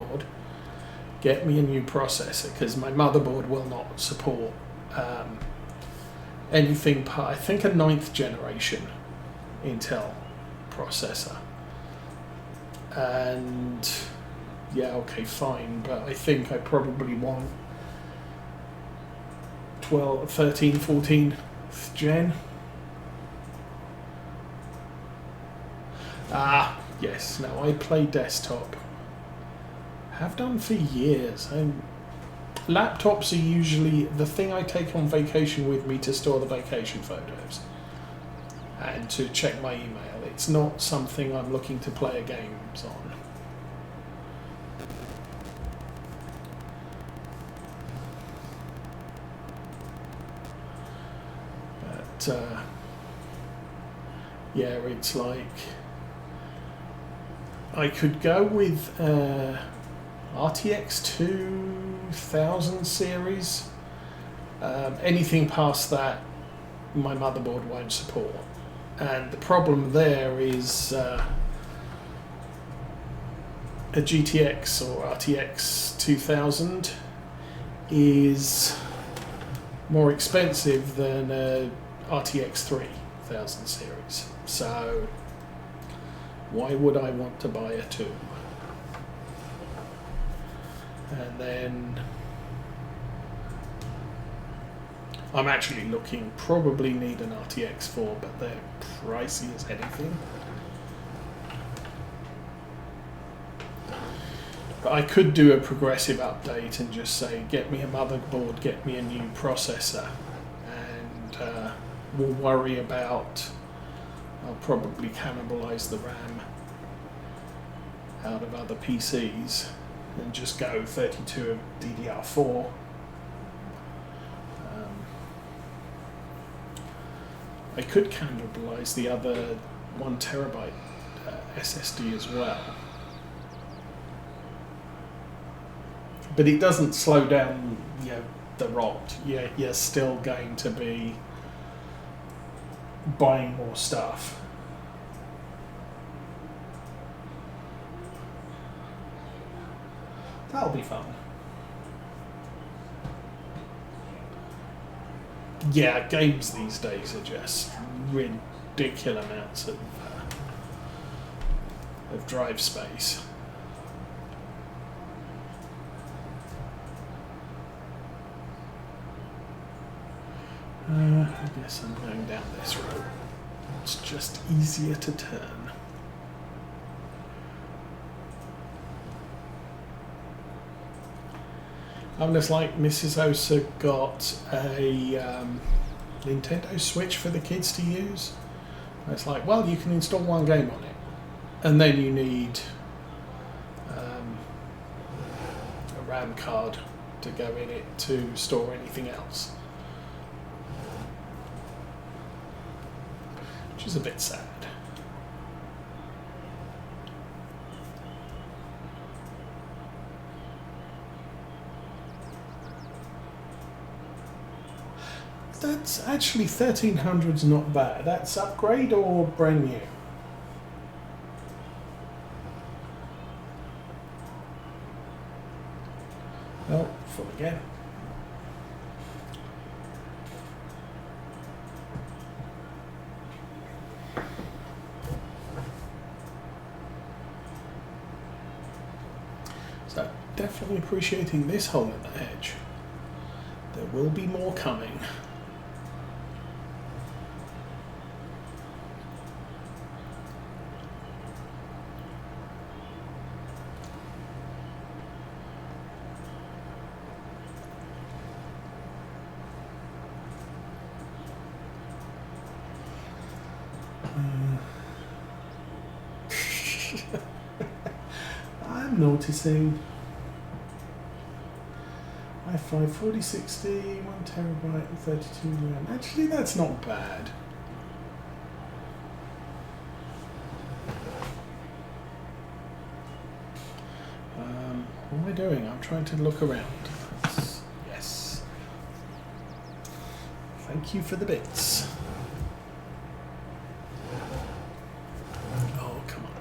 motherboard, get me a new processor, because my motherboard will not support anything I think a 9th generation Intel processor. And yeah, okay, fine, but I think I probably want 12, 13, 14th gen. Ah, yes, now I play desktop. Have done for years. Laptops are usually the thing I take on vacation with me to store the vacation photos and to check my email. It's not something I'm looking to play games on. But yeah, it's like I could go with RTX 2000 series. Anything past that, my motherboard won't support. And the problem there is a GTX or RTX 2000 is more expensive than a RTX 3000 series. So why would I want to buy a 2? And then I'm actually looking, probably need an RTX 4, but they're pricey as anything. But I could do a progressive update and just say, get me a motherboard, get me a new processor, and we'll worry about, I'll probably cannibalize the RAM out of other PCs and just go 32 of DDR4. I could cannibalize the other 1 terabyte SSD as well. But it doesn't slow down, the rot. You're still going to be buying more stuff. That'll be fun. Yeah, games these days are just ridiculous amounts of drive space. I guess I'm going down this road. It's just easier to turn. Just like Mrs. Osa got a Nintendo Switch for the kids to use. It's like, well, you can install 1 game on it, and then you need a RAM card to go in it to store anything else, which is a bit sad. That's actually 1300's not bad. That's upgrade or brand new? Oh, full again. So definitely appreciating this hole in the hedge. There will be more coming. I'm noticing. i5 4060, 1 terabyte, and 32 RAM. Actually, that's not bad. What am I doing? I'm trying to look around. Yes. Thank you for the bits. Oh, come on.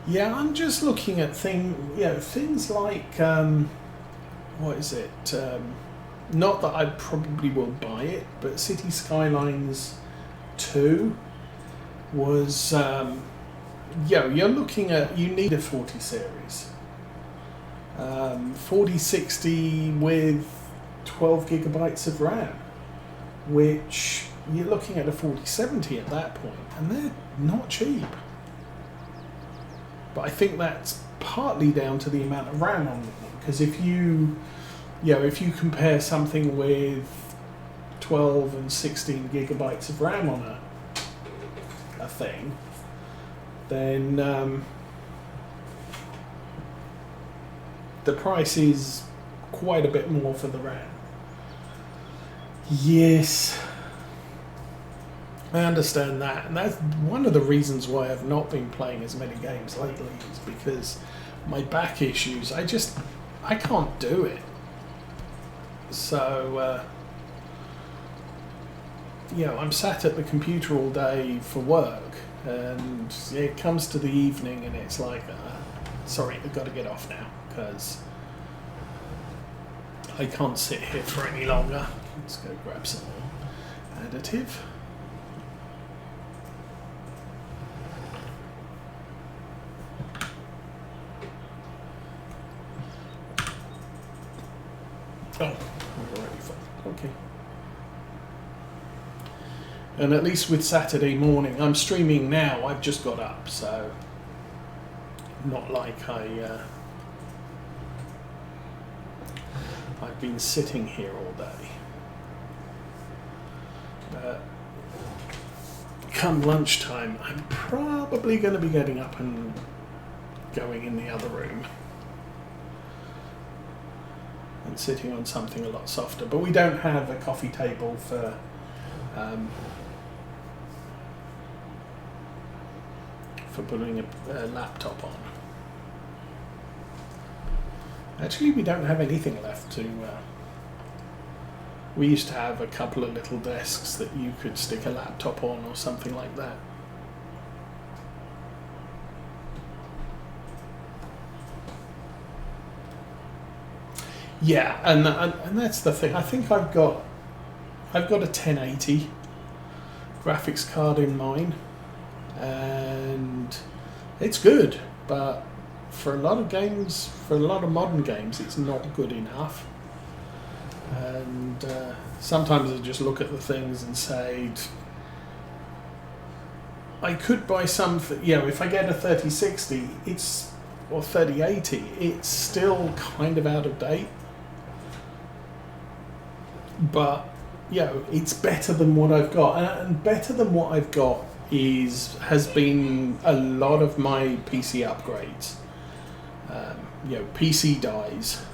Yeah, I'm just looking at things like what is it? Not that I probably will buy it, but City Skylines 2 was. You're looking at, you need a 40 series, 4060 with 12 gigabytes of RAM, which you're looking at a 4070 at that point, and they're not cheap. But I think that's partly down to the amount of RAM on them, because if you compare something with 12 and 16 gigabytes of RAM on a thing, then the price is quite a bit more for the RAM. Yes, I understand that, and that's one of the reasons why I've not been playing as many games lately, is because my back issues, I can't do it. So I'm sat at the computer all day for work, and it comes to the evening and it's like, sorry, I've got to get off now because I can't sit here for any longer. Let's go grab some more additive. Oh, we're already full. Okay. And at least with Saturday morning, I'm streaming now, I've just got up, so not like I've been sitting here all day. But come lunchtime, I'm probably going to be getting up and going in the other room and sitting on something a lot softer. But we don't have a coffee table for putting a laptop on. Actually, we don't have anything left to. We used to have a couple of little desks that you could stick a laptop on or something like that. Yeah, and that's the thing. I think I've got a 1080 graphics card in mine, and it's good, but for a lot of games, for a lot of modern games, it's not good enough. And sometimes I just look at the things and say, I could buy something. If I get a 3060, or 3080, it's still kind of out of date. But it's better than what I've got, and better than what I've got has been a lot of my PC upgrades. PC dies,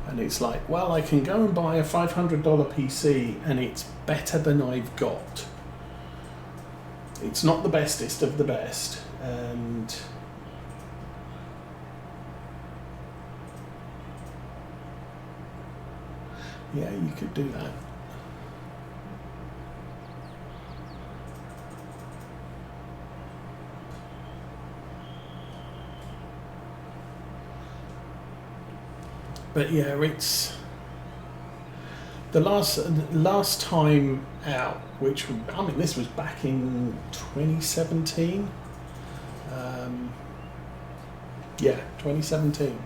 and it's like, well, I can go and buy a $500 PC, and it's better than I've got. It's not the bestest of the best, and yeah, you could do that. But yeah, it's the last time out, which, I mean, this was back in 2017. 2017.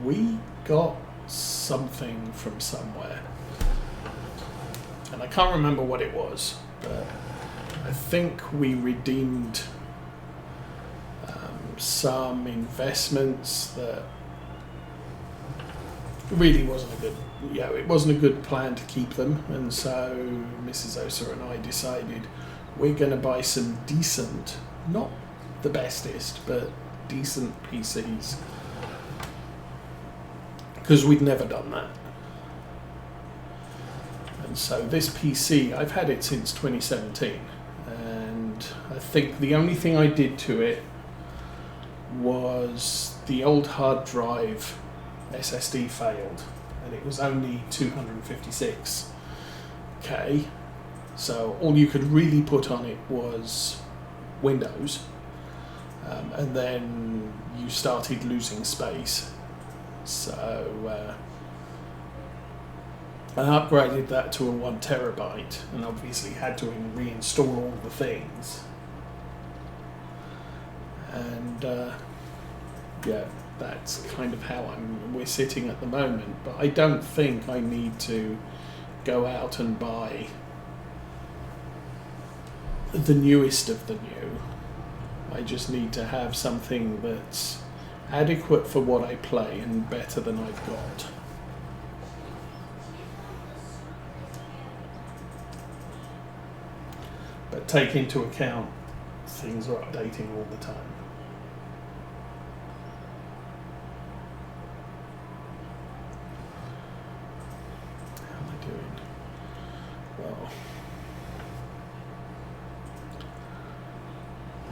We got something from somewhere, and I can't remember what it was, but I think we redeemed some investments that really wasn't it wasn't a good plan to keep them, and so Mrs. Osa and I decided we're going to buy some decent, not the bestest, but decent PCs, because we'd never done that. And so this PC, I've had it since 2017, and I think the only thing I did to it was the old hard drive SSD failed, and it was only 256 okay. So all you could really put on it was windows, and then you started losing space. So I upgraded that to a 1 terabyte, and obviously had to reinstall all the things. And yeah, that's kind of how we're sitting at the moment. But I don't think I need to go out and buy the newest of the new. I just need to have something that's adequate for what I play and better than I've got. But take into account things are updating all the time. How am I doing? Well,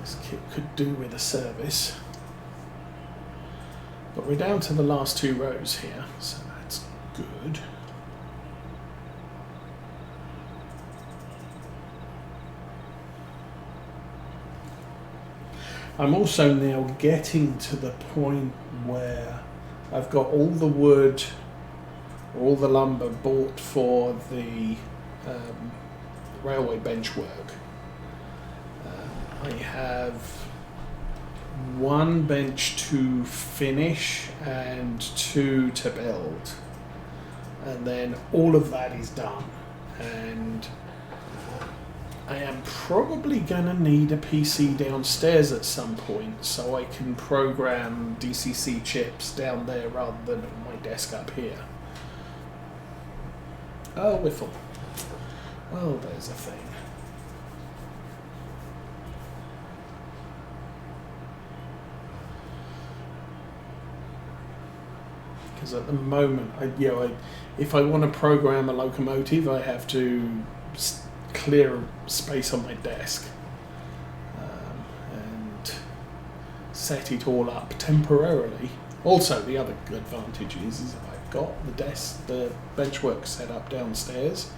this kit could do with a service. But we're down to the last 2 rows here, so that's good. I'm also now getting to the point where I've got all the wood, all the lumber bought for the railway bench work. I have 1 bench to finish and 2 to build, and then all of that is done, and I am probably going to need a PC downstairs at some point so I can program DCC chips down there rather than at my desk up here. Oh, whiffle. Oh, there's a thing. Because at the moment, if I want to program a locomotive, I have to clear space on my desk and set it all up temporarily. Also, the other advantage is if I've got the benchwork set up downstairs,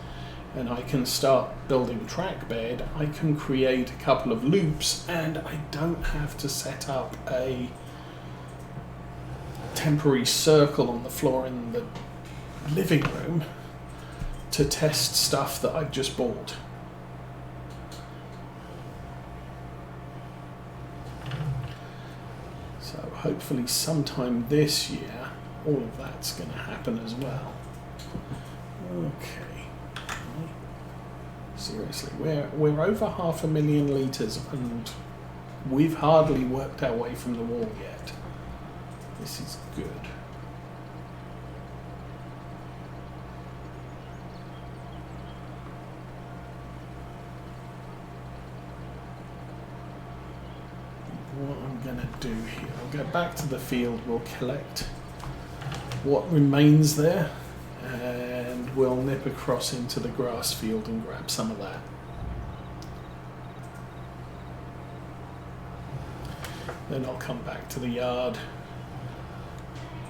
and I can start building track bed, I can create a couple of loops, and I don't have to set up a temporary circle on the floor in the living room to test stuff that I've just bought. So hopefully sometime this year all of that's going to happen as well. Okay. Seriously, we're over 500,000 litres and we've hardly worked our way from the wall yet. This is good. What I'm going to do here, I'll go back to the field, we'll collect what remains there, and we'll nip across into the grass field and grab some of that. Then I'll come back to the yard,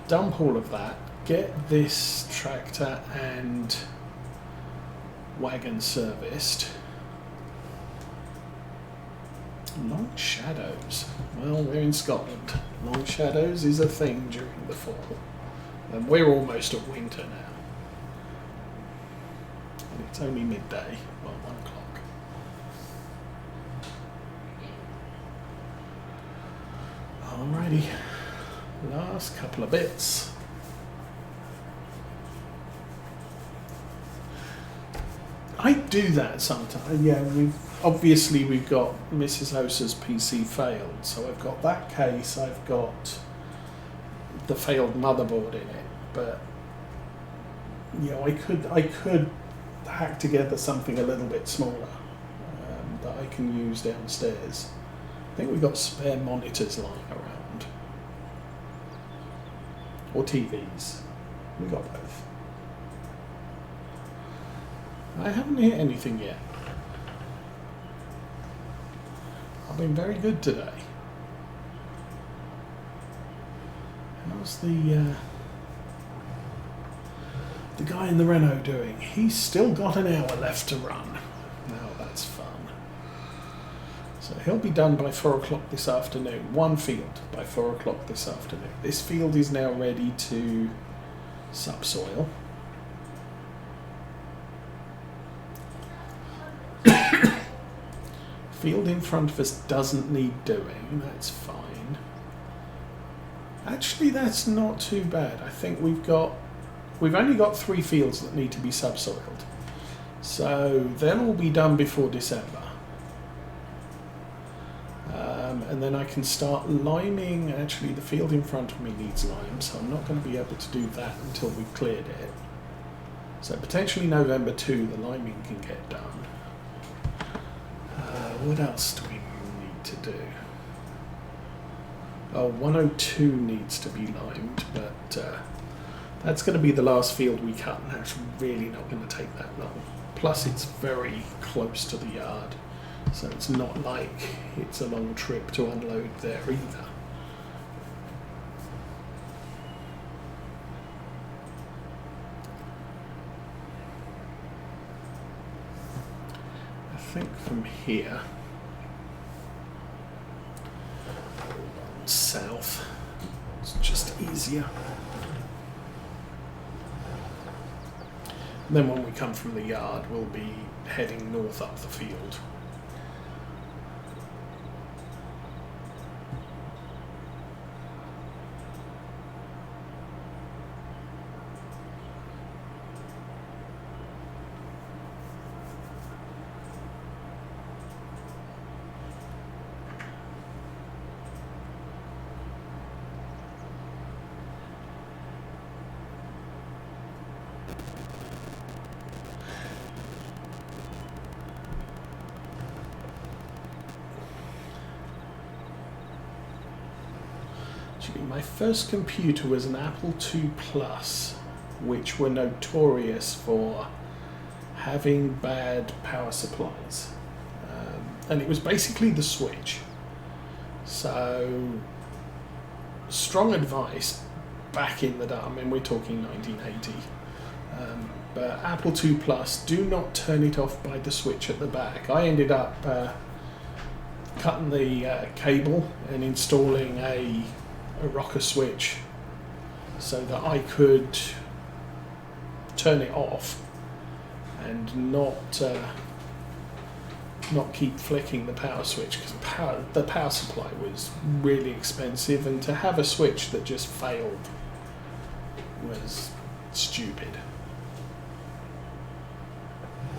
dump all of that, get this tractor and wagon serviced. Long shadows. Well, we're in Scotland. Long shadows is a thing during the fall. And we're almost at winter now. And it's only midday, well, 1 o'clock. Alrighty, last couple of bits. I do that sometimes. Yeah, we've got Mrs. Osa's PC failed, so I've got that case. I've got the failed motherboard in it, but I could hack together something a little bit smaller that I can use downstairs. I think we've got spare monitors lying around, or TVs. We've got both. I haven't hit anything yet. I've been very good today. How's the the guy in the Renault doing? He's still got an hour left to run. Now that's fun. So he'll be done by 4 o'clock this afternoon. One field by 4 o'clock this afternoon. This field is now ready to subsoil. Field in front of us doesn't need doing. That's fine. Actually, that's not too bad. I think we've only got 3 fields that need to be subsoiled. So they'll all be done before December. And then I can start liming. Actually, the field in front of me needs lime, so I'm not going to be able to do that until we've cleared it. So potentially November 2, the liming can get done. What else do we need to do? Oh, 102 needs to be limed, but that's going to be the last field we cut, and that's really not going to take that long. Plus, it's very close to the yard, so it's not like it's a long trip to unload there either. I think from here south it's just easier. And then when we come from the yard, we'll be heading north up the field. My first computer was an Apple II Plus, which were notorious for having bad power supplies. And it was basically the switch. So, strong advice back in the day, I mean we're talking 1980, but Apple II Plus, do not turn it off by the switch at the back. I ended up cutting the cable and installing a rocker switch so that I could turn it off and not keep flicking the power switch, because the power supply was really expensive, and to have a switch that just failed was stupid.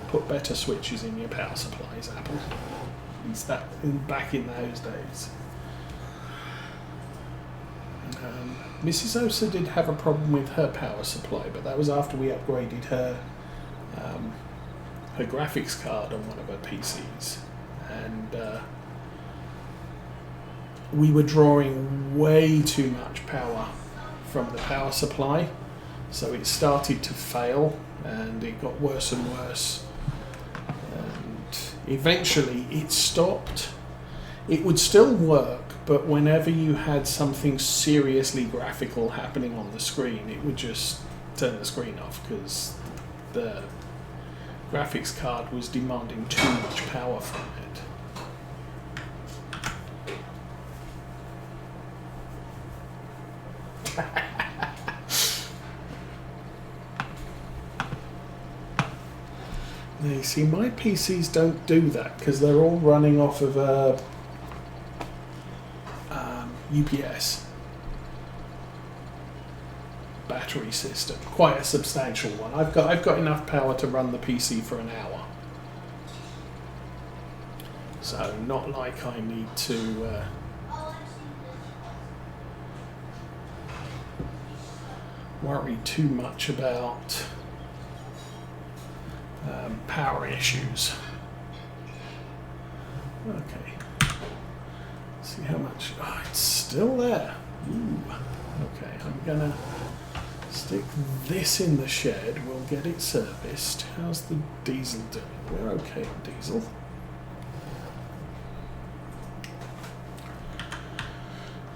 Put better switches in your power supplies, Apple. It's that back in those days. Mrs. Osa did have a problem with her power supply, but that was after we upgraded her graphics card on one of her PCs, and we were drawing way too much power from the power supply, so it started to fail and it got worse and worse, and eventually it stopped. It would still work, but whenever you had something seriously graphical happening on the screen, it would just turn the screen off because the graphics card was demanding too much power from it. Now, you see, my PCs don't do that because they're all running off of a UPS battery system, quite a substantial one. I've got enough power to run the PC for an hour, so not like I need to worry too much about power issues. Okay. See how much. Oh, it's still there. Ooh. Okay, I'm gonna stick this in the shed. We'll get it serviced. How's the diesel doing? We're okay on diesel.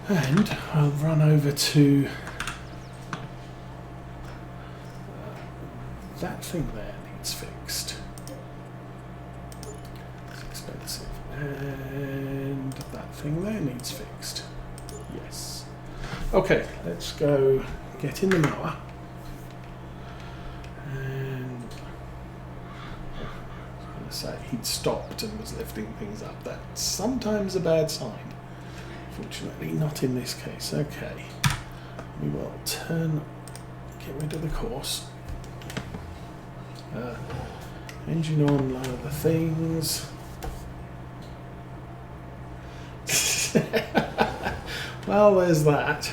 And I'll run over to that thing there needs fixed. It's expensive. And that thing there needs fixed. Yes. Okay, let's go get in the mower. And I was going to say he'd stopped and was lifting things up. That's sometimes a bad sign. Fortunately, not in this case. Okay. We will get rid of the course. Engine on, lower the things. Well, there's that.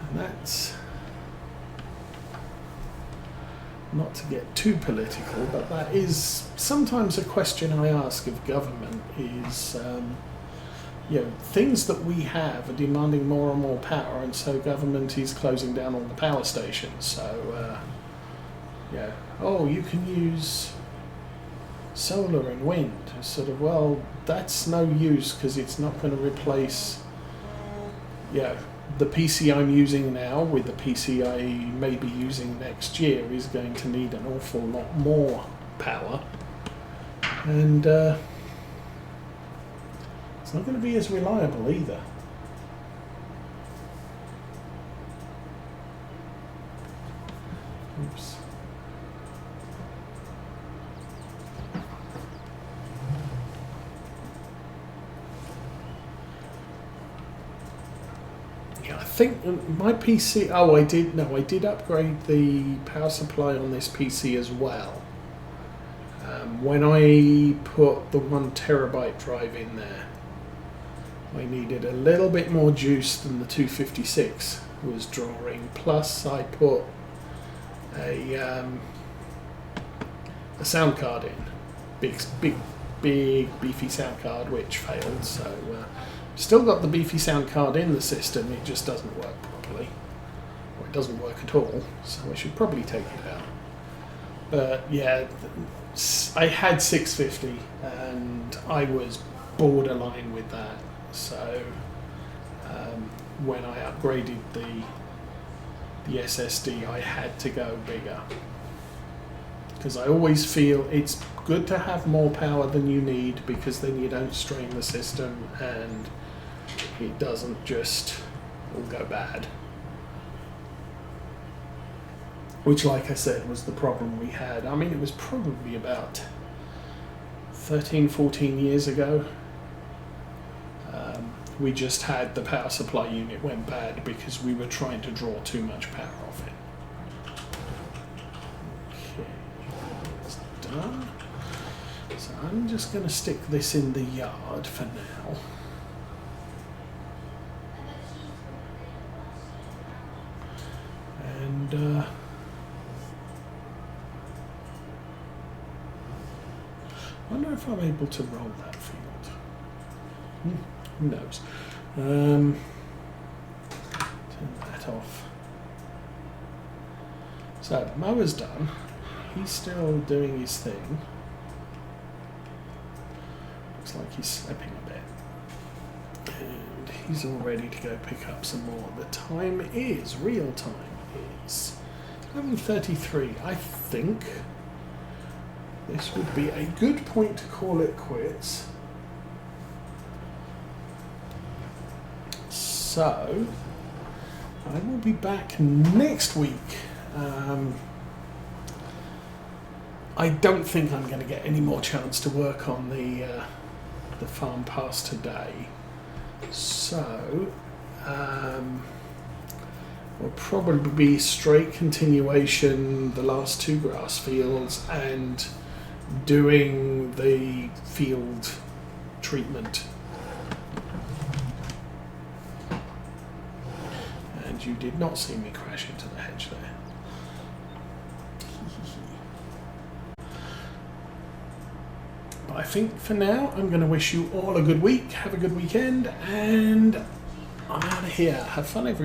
And that's not to get too political, but that is sometimes a question I ask of government is, you know, things that we have are demanding more and more power, and so government is closing down all the power stations. So, yeah, oh, you can use solar and wind. Sort of, well, that's no use because it's not going to replace, yeah, the PC I'm using now with the PC I may be using next year is going to need an awful lot more power. And it's not going to be as reliable either. Oops. Yeah, I think my PC, oh, I did upgrade the power supply on this PC as well. When I put the 1 terabyte drive in there, I needed a little bit more juice than the 256 was drawing. Plus, I put a sound card in, big beefy sound card, which failed. So still got the beefy sound card in the system. It just doesn't work properly, or it doesn't work at all. So I should probably take it out. But yeah, I had 650, and I was borderline with that. So when I upgraded the SSD, I had to go bigger, because I always feel it's good to have more power than you need, because then you don't strain the system and it doesn't just all go bad. Which, like I said, was the problem we had. I mean, it was probably about 13, 14 years ago. We just had the power supply unit went bad because we were trying to draw too much power off it. Okay, that's done. So I'm just going to stick this in the yard for now. And I wonder if I'm able to roll that field. Who knows? Turn that off. So the mower's done. He's still doing his thing. Looks like he's slipping a bit. And he's all ready to go pick up some more. The time is, real time is 11:33. I think this would be a good point to call it quits. So I will be back next week. I don't think I'm going to get any more chance to work on the farm pass today. So will probably be straight continuation, the last 2 grass fields, and doing the field treatment. And you did not see me crash into the hedge there. But I think for now I'm going to wish you all a good week, have a good weekend, and I'm out of here. Have fun, everybody.